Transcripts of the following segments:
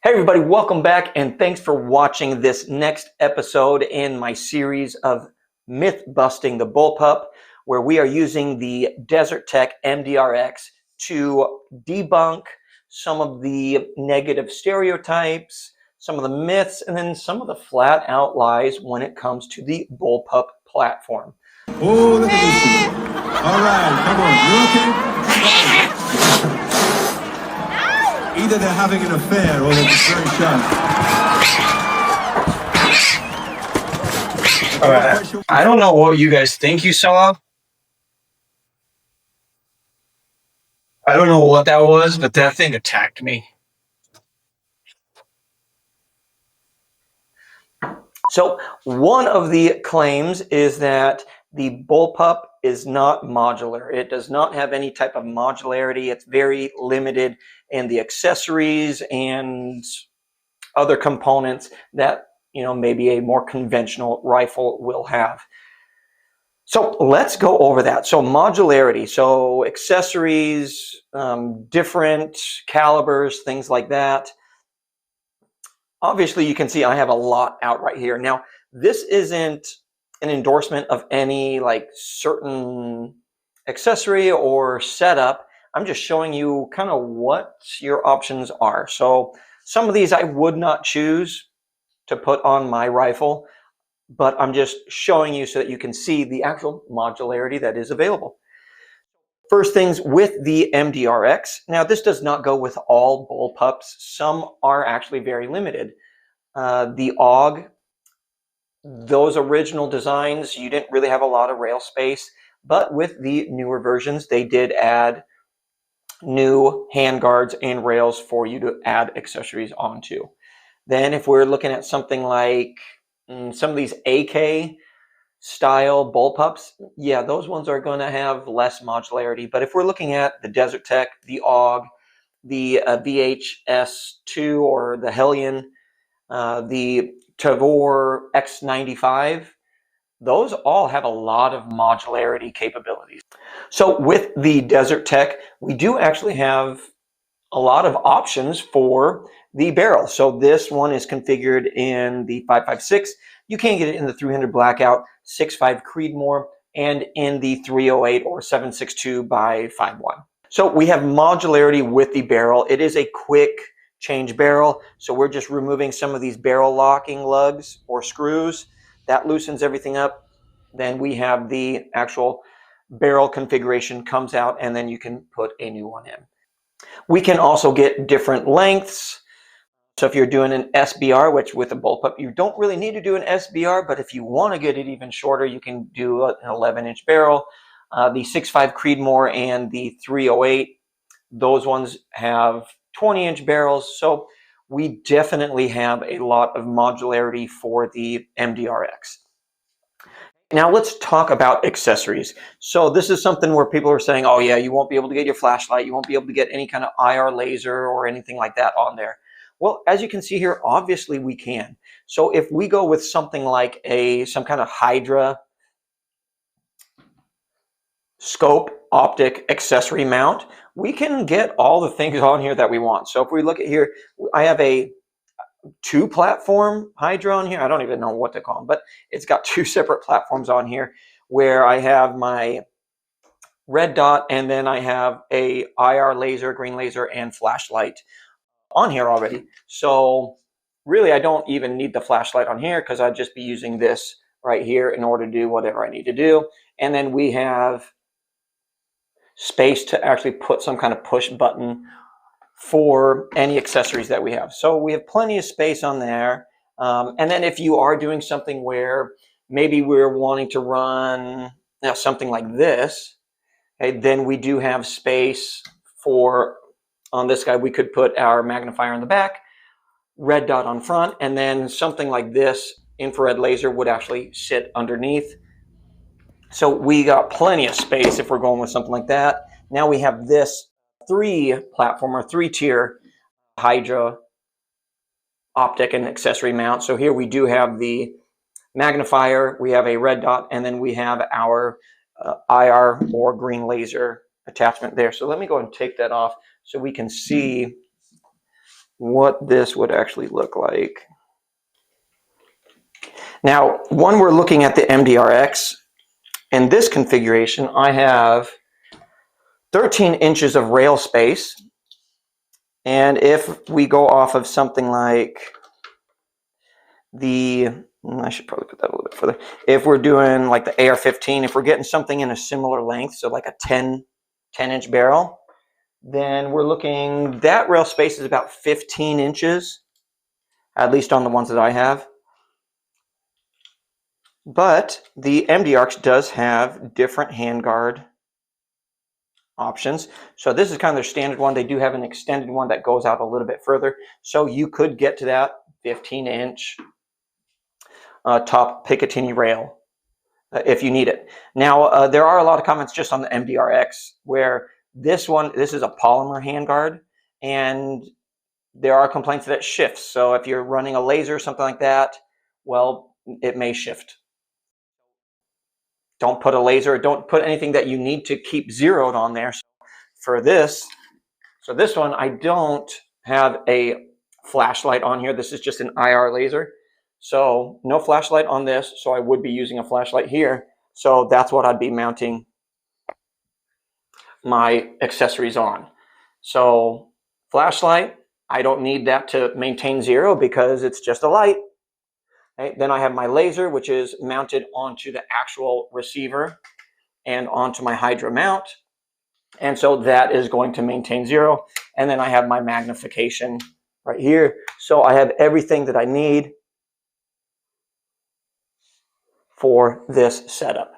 Hey everybody, welcome back and thanks for watching this next episode in my series of Mythbusting the Bullpup, where we are using the Desert Tech MDRX to debunk some of the negative stereotypes, some of the myths, and then some of the flat out lies when it comes to the bullpup platform. Oh, look at this. All right, come on. You okay? Either they're having an affair or they're just very shy. All right. I don't know what you guys think you saw. I don't know what that was, but that thing attacked me. So one of the claims is that the bullpup is not modular. It does not have any type of modularity. It's very limited in the accessories and other components that, maybe a more conventional rifle will have. So let's go over that. So modularity, so accessories, different calibers, things like that. Obviously, you can see I have a lot out right here. Now, this isn't an endorsement of any certain accessory or setup. I'm just showing you kind of what your options are. So some of these I would not choose to put on my rifle, but I'm just showing you so that you can see the actual modularity that is available. First things with the MDRX. Now, this does not go with all bullpups. Some are actually very limited. The AUG, those original designs, you didn't really have a lot of rail space, but with the newer versions, they did add new handguards and rails for you to add accessories onto. Then if we're looking at something like some of these AK style bullpups, yeah, those ones are going to have less modularity. But if we're looking at the Desert Tech, the AUG, the VHS2 or the Hellion, the Tavor X95, those all have a lot of modularity capabilities. So with the Desert Tech, we do actually have a lot of options for the barrel. So this one is configured in the 5.56. You can get it in the 300 Blackout, 6.5 Creedmoor, and in the 308 or 7.62 by 5.1. So we have modularity with the barrel. It is a quick change barrel. So we're just removing some of these barrel locking lugs or screws. That loosens everything up. Then we have the actual barrel configuration comes out, and then you can put a new one in. We can also get different lengths. So if you're doing an SBR, which with a bullpup, you don't really need to do an SBR, but if you want to get it even shorter, you can do an 11-inch barrel. The 6.5 Creedmoor and the 308, those ones have 20-inch barrels. So we definitely have a lot of modularity for the MDRX. Now let's talk about accessories. So this is something where people are saying, oh yeah, you won't be able to get your flashlight, you won't be able to get any kind of IR laser or anything like that on there. Well, as you can see here, obviously we can. So if we go with something like some kind of Hydra scope optic accessory mount, we can get all the things on here that we want. So if we look at here, I have a 2-platform Hydra on here. I don't even know what to call them, but it's got 2 separate platforms on here where I have my red dot and then I have a IR laser, green laser, and flashlight on here already. So really I don't even need the flashlight on here because I'd just be using this right here in order to do whatever I need to do. And then we have space to actually put some kind of push button for any accessories that we have. So we have plenty of space on there. And then if you are doing something where maybe we're wanting to run something like this, okay, then we do have space for, on this guy, we could put our magnifier in the back, red dot on front, and then something like this infrared laser would actually sit underneath. So we got plenty of space if we're going with something like that. Now we have this 3-platform or 3-tier Hydra optic and accessory mount. So here we do have the magnifier, we have a red dot, and then we have our IR or green laser attachment there. So let me go and take that off so we can see what this would actually look like. Now, when we're looking at the MDRX, in this configuration, I have 13 inches of rail space. And if we go off of something like I should probably put that a little bit further. If we're doing like the AR-15, if we're getting something in a similar length, so like a 10-inch barrel, then we're looking, that rail space is about 15 inches, at least on the ones that I have. But the MDRX does have different handguard options. So this is kind of their standard one. They do have an extended one that goes out a little bit further. So you could get to that 15-inch top Picatinny rail if you need it. Now, there are a lot of comments just on the MDRX where this is a polymer handguard, and there are complaints that it shifts. So if you're running a laser or something like that, well, it may shift. Don't put a laser, don't put anything that you need to keep zeroed on there. So for this, this one, I don't have a flashlight on here. This is just an IR laser. So no flashlight on this. So I would be using a flashlight here. So that's what I'd be mounting my accessories on. So flashlight, I don't need that to maintain zero because it's just a light. Okay, then I have my laser, which is mounted onto the actual receiver and onto my Hydra mount. And so that is going to maintain zero. And then I have my magnification right here. So I have everything that I need for this setup.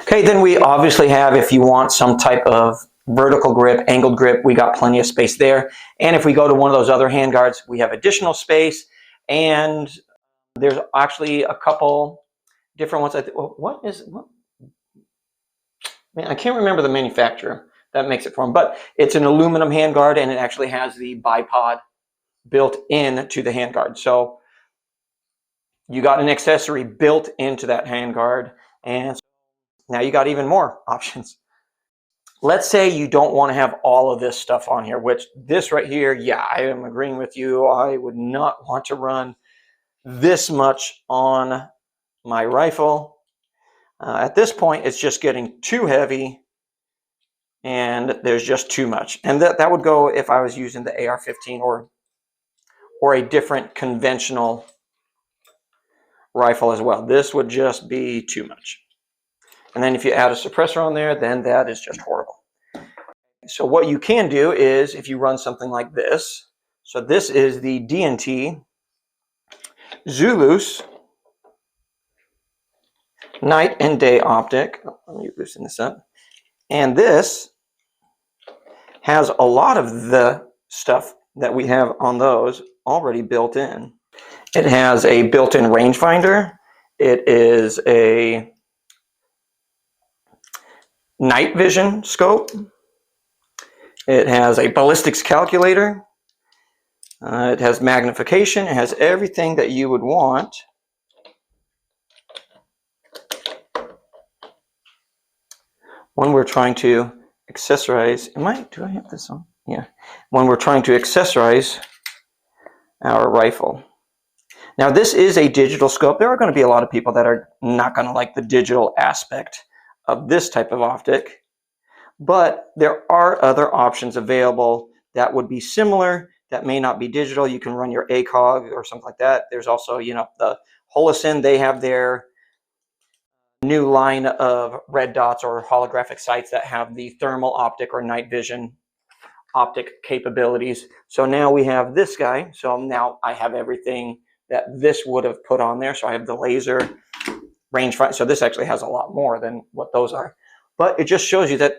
Okay, then we obviously have, if you want some type of vertical grip, angled grip, we got plenty of space there. And if we go to one of those other handguards, we have additional space. And there's actually a couple different ones. Man, I can't remember the manufacturer that makes it for them, but it's an aluminum handguard, and it actually has the bipod built into the handguard. So you got an accessory built into that handguard, and now you got even more options. Let's say you don't want to have all of this stuff on here, which this right here, yeah, I am agreeing with you. I would not want to run this much on my rifle. At this point, it's just getting too heavy, and there's just too much. And that would go if I was using the AR-15 or a different conventional rifle as well. This would just be too much. And then if you add a suppressor on there, then that is just horrible. So what you can do is, if you run something like this, so this is the DNT Zulus night and day optic. Let me loosen this up. And this has a lot of the stuff that we have on those already built in. It has a built-in rangefinder. It is a night vision scope. It has a ballistics calculator. It has magnification. It has everything that you would want. When we're trying to accessorize, do I have this on? Yeah. When we're trying to accessorize our rifle. Now this is a digital scope. There are going to be a lot of people that are not going to like the digital aspect of this type of optic, but there are other options available that would be similar, that may not be digital. You can run your ACOG or something like that. There's also, the Holosun, they have their new line of red dots or holographic sights that have the thermal optic or night vision optic capabilities. So now we have this guy. So now I have everything that this would have put on there. So I have the laser rangefinder. So this actually has a lot more than what those are. But it just shows you that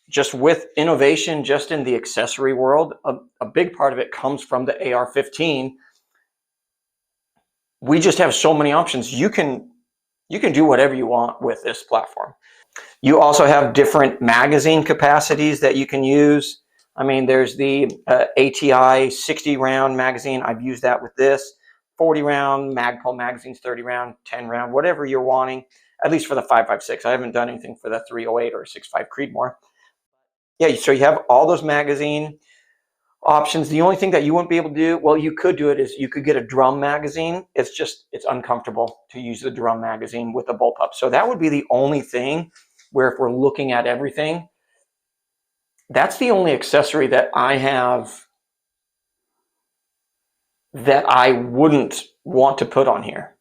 just with innovation, just in the accessory world, a big part of it comes from the AR-15. We just have so many options. You can do whatever you want with this platform. You also have different magazine capacities that you can use. I mean, there's the ATI 60 round magazine. I've used that with this. 40 round, Magpul magazines, 30 round, 10 round, whatever you're wanting, at least for the 5.56. I haven't done anything for the 308 or 6.5 Creedmoor. Yeah, so you have all those magazine. options. The only thing that you wouldn't be able to do, well, you could do it, is you could get a drum magazine. It's uncomfortable to use the drum magazine with a bullpup. So that would be the only thing where, if we're looking at everything, that's the only accessory that I have that I wouldn't want to put on here.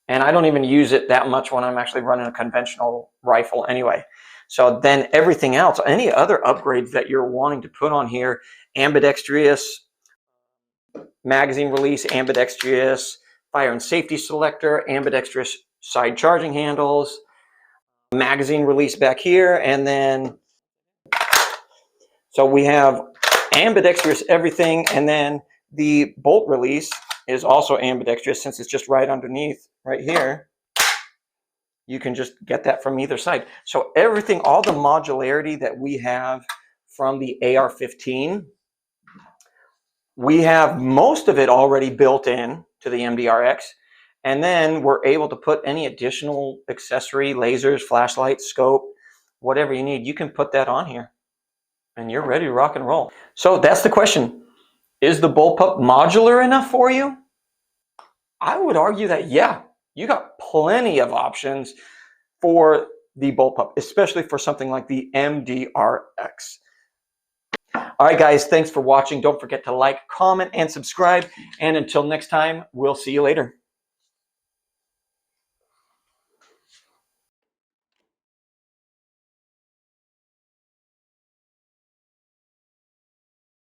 And I don't even use it that much when I'm actually running a conventional rifle anyway. So then everything else, any other upgrades that you're wanting to put on here, ambidextrous magazine release, ambidextrous fire and safety selector, ambidextrous side charging handles, magazine release back here, and then so we have ambidextrous everything, and then the bolt release is also ambidextrous, since it's just right underneath right here. You can just get that from either side. So everything, all the modularity that we have from the AR-15, we have most of it already built in to the MDRX. And then we're able to put any additional accessory, lasers, flashlights, scope, whatever you need, you can put that on here and you're ready to rock and roll. So that's the question. Is the bullpup modular enough for you? I would argue that, yeah, you got plenty of options for the bullpup, especially for something like the MDRX. All right, guys, thanks for watching. Don't forget to like, comment, and subscribe. And until next time, we'll see you later.